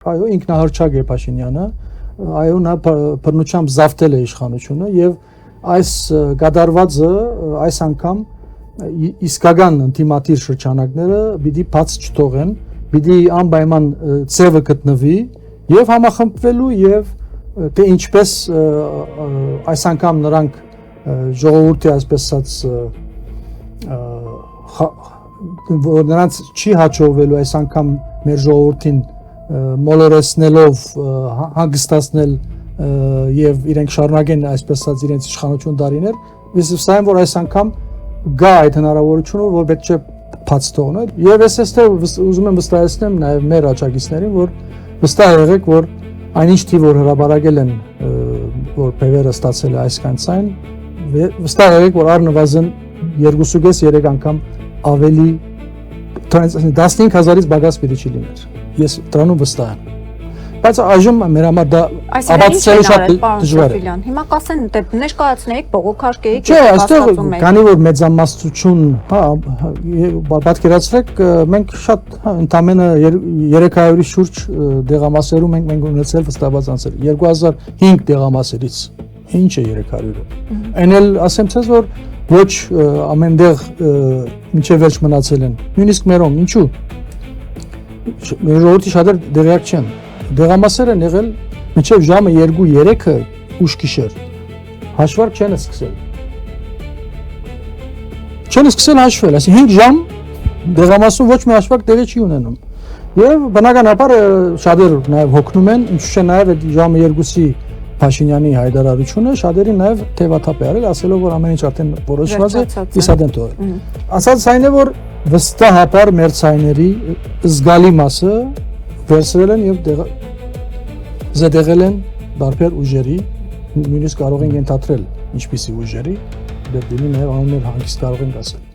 Այո, ինքնահռչակ է Փաշինյանը, այո, նա բռնությամբ զավթել է իշխանությունը եւ այս գդարվածը այս անգամ իսկական ինտիմատիր շրջանակները պիտի բաց չթողեն, պիտի անպայման ծևը գտնվի եւ համախմբվելու եւ թե ինչպես այս անգամ նրանք ժողովրդի այսպես որ նրանց չի հաջողվելու այս անգամ մեր ժողովրդին մոլորեսնելով հանգստացնել եւ իրենք շարունակեն այսպես ասած իրենց իշխանություն դարիներ, ես վստահ եմ որ այս անգամ գա այդ հնարավորությունը որ պետք չէ բաց թողնել եւ ես այստեղ ուզում եմ վստահեցնեմ նաեւ մեր աջակիցներին որ վստահ եղեք որ այնինչ թի որ հրաբարակել են որ բևերը ստացել է այս կանցային վստահ եղեք որ առնվազն 2.5-3 անգամ ավելի 15000-ից բագաս պիտի չի լիներ ես դրանում վստահ եմ բայց այժմ մեր համար դա ապացուցել շատ դժվար է հիմա կասեն դե ներկայացնեիք բողոքարկեիք չէ այստեղ քանի որ մեծամասնություն հա պատկերացրեք մենք շատ ընդամենը 300-ի շուրջ դեղամասերում մենք ունեցել վստահված անձեր 2005 դեղամասերից ինչ է 300-ը այն էլ ասեմ ցեզ որ ոչ ամենտեղ մինչև վերջ մնացել են նույնիսկ մերոմ ինչու մեր ժողովրդի շատեր դեղյակ չեն դեղամասեր են եղել մինչև ժամը 2-3-ը ուշ գիշեր հաշվարկ չեն սկսել հաշվել այսինքն 5 ժամ դեղամասում ոչ մի հաշվարկ տեղի չի ունենում եւ բնականաբար շատեր նաեւ հոգնում են ինչու՞ չէ նաեւ այդ ժամը 2-ի Փաշինյանի հայտարարությունը շատերի նաև թեվաթափ է արել, ասելով որ ամեն ինչ արդեն որոշված է, իսադեն թողել։ Ասած այն է որ վստահաբար մեր ցայների զգալի մասը վերցրել են եւ զետեղել են բարբեր ուժերի, նույնիսկ կարող են ենթադրել ինչպիսի ուժերի, դեպի նաև անուններ հանգիստ կարող են ասել։